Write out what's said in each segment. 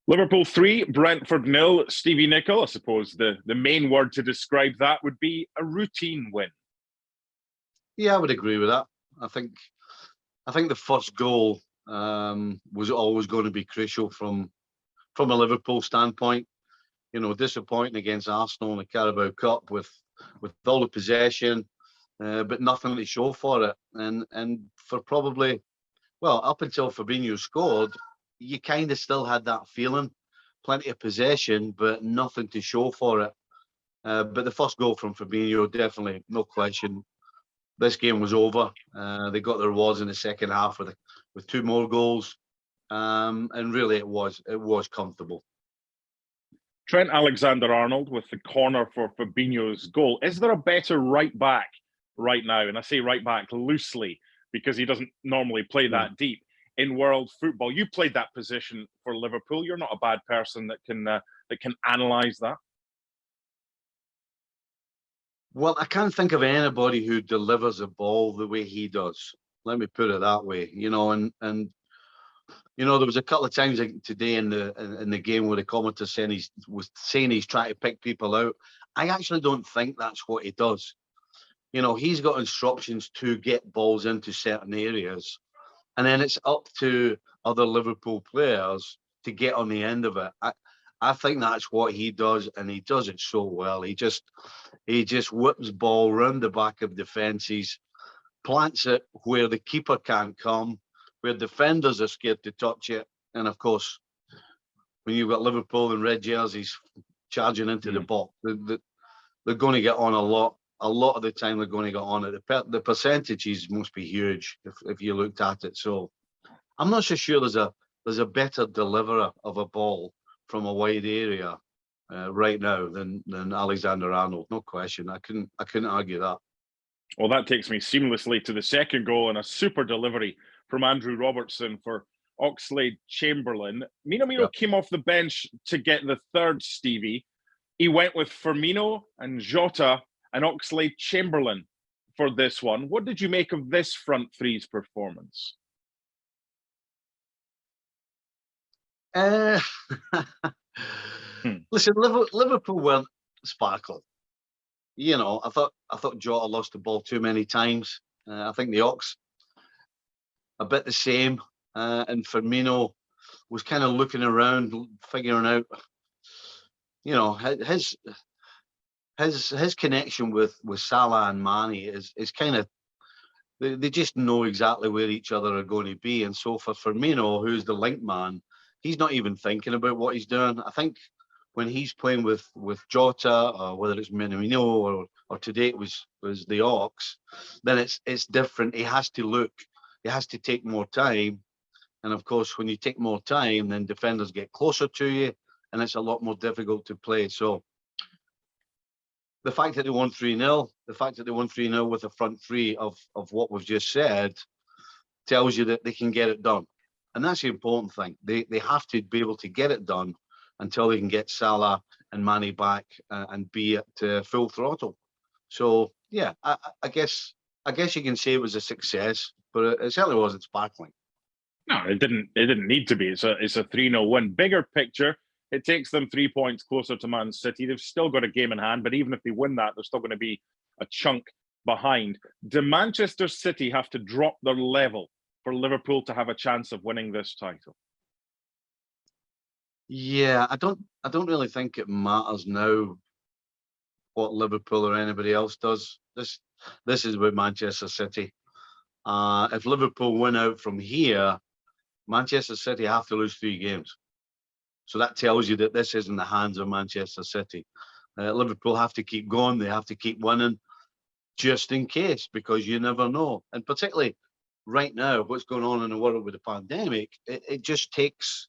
Liverpool 3, Brentford 0. Stevie Nicol, I suppose the main word to describe that would be a routine win. Yeah, I would agree with that. I think the first goal was always going to be crucial from a Liverpool standpoint. You know, disappointing against Arsenal in the Carabao Cup with all the possession, but nothing to show for it. And for probably, well, up until Fabinho scored, you kind of still had that feeling, plenty of possession, but nothing to show for it. But the first goal from Fabinho, definitely, no question, this game was over. They got their rewards in the second half with two more goals, and really it was comfortable. Trent Alexander-Arnold with the corner for Fabinho's goal. Is there a better right back right now? And I say right back loosely because he doesn't normally play that deep in world football. You played that position for Liverpool. You're not a bad person that can analyse that. Well, I can't think of anybody who delivers a ball the way he does. Let me put it that way. You know, and you know, there was a couple of times today in the game where the commentator was saying he's trying to pick people out. I actually don't think that's what he does. You know, he's got instructions to get balls into certain areas, and then it's up to other Liverpool players to get on the end of it. I think that's what he does, and he does it so well. He just whips ball round the back of defences, plants it where the keeper can't come, where defenders are scared to touch it. And of course, when you've got Liverpool in red jerseys charging into the box, they're going to get on a lot. A lot of the time, they're going to get on it. The percentages must be huge if you looked at it. So I'm not so sure there's a better deliverer of a ball from a wide area right now than Alexander-Arnold. No question. I couldn't argue that. Well, that takes me seamlessly to the second goal and a super delivery from Andrew Robertson for Oxlade-Chamberlain. Minamino came off the bench to get the third, Stevie. He went with Firmino and Jota and Oxlade-Chamberlain for this one. What did you make of this front three's performance? Listen, Liverpool weren't sparkling. You know, I thought Jota lost the ball too many times. I think the Ox a bit the same, and Firmino was kind of looking around, figuring out, you know, his connection with Salah and Mane is kind of, they just know exactly where each other are going to be. And so for Firmino, who's the link man, he's not even thinking about what he's doing. I think when he's playing with Jota, or whether it's Minamino or today it was the Ox, then it's different. He has to look. He has to take more time. And of course, when you take more time, then defenders get closer to you, and it's a lot more difficult to play. So the fact that they won 3-0, the fact that they won 3-0 with a front three of what we've just said, tells you that they can get it done. And that's the important thing. They have to be able to get it done until they can get Salah and Mane back and be at full throttle. So yeah, I guess you can say it was a success, but it certainly wasn't sparkling. No, it didn't need to be. It's a 3-0 win. Bigger picture, it takes them 3 points closer to Man City. They've still got a game in hand, but even if they win that, they're still going to be a chunk behind. Do Manchester City have to drop their level for Liverpool to have a chance of winning this title? Yeah, I don't really think it matters now what Liverpool or anybody else does. This is with Manchester City. If Liverpool win out from here, Manchester City have to lose 3 games. So that tells you that this is in the hands of Manchester City. Liverpool have to keep going. They have to keep winning just in case, because you never know. And particularly right now, what's going on in the world with the pandemic, it just takes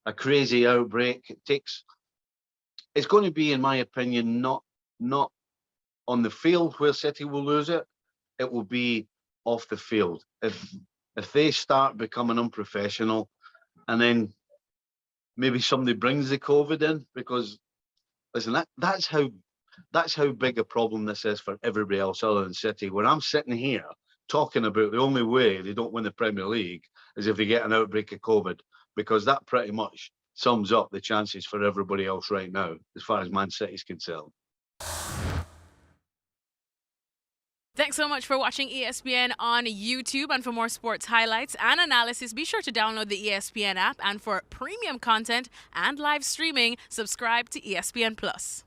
a crazy outbreak. It's going to be, in my opinion, not on the field where City will lose it. It will be off the field. If they start becoming unprofessional, and then maybe somebody brings the COVID in, because listen, that's how big a problem this is for everybody else other than City. When I'm sitting here talking about the only way they don't win the Premier League is if they get an outbreak of COVID, because that pretty much sums up the chances for everybody else right now, as far as Man City is concerned. Thanks so much for watching ESPN on YouTube. And for more sports highlights and analysis, be sure to download the ESPN app. And for premium content and live streaming, subscribe to ESPN Plus.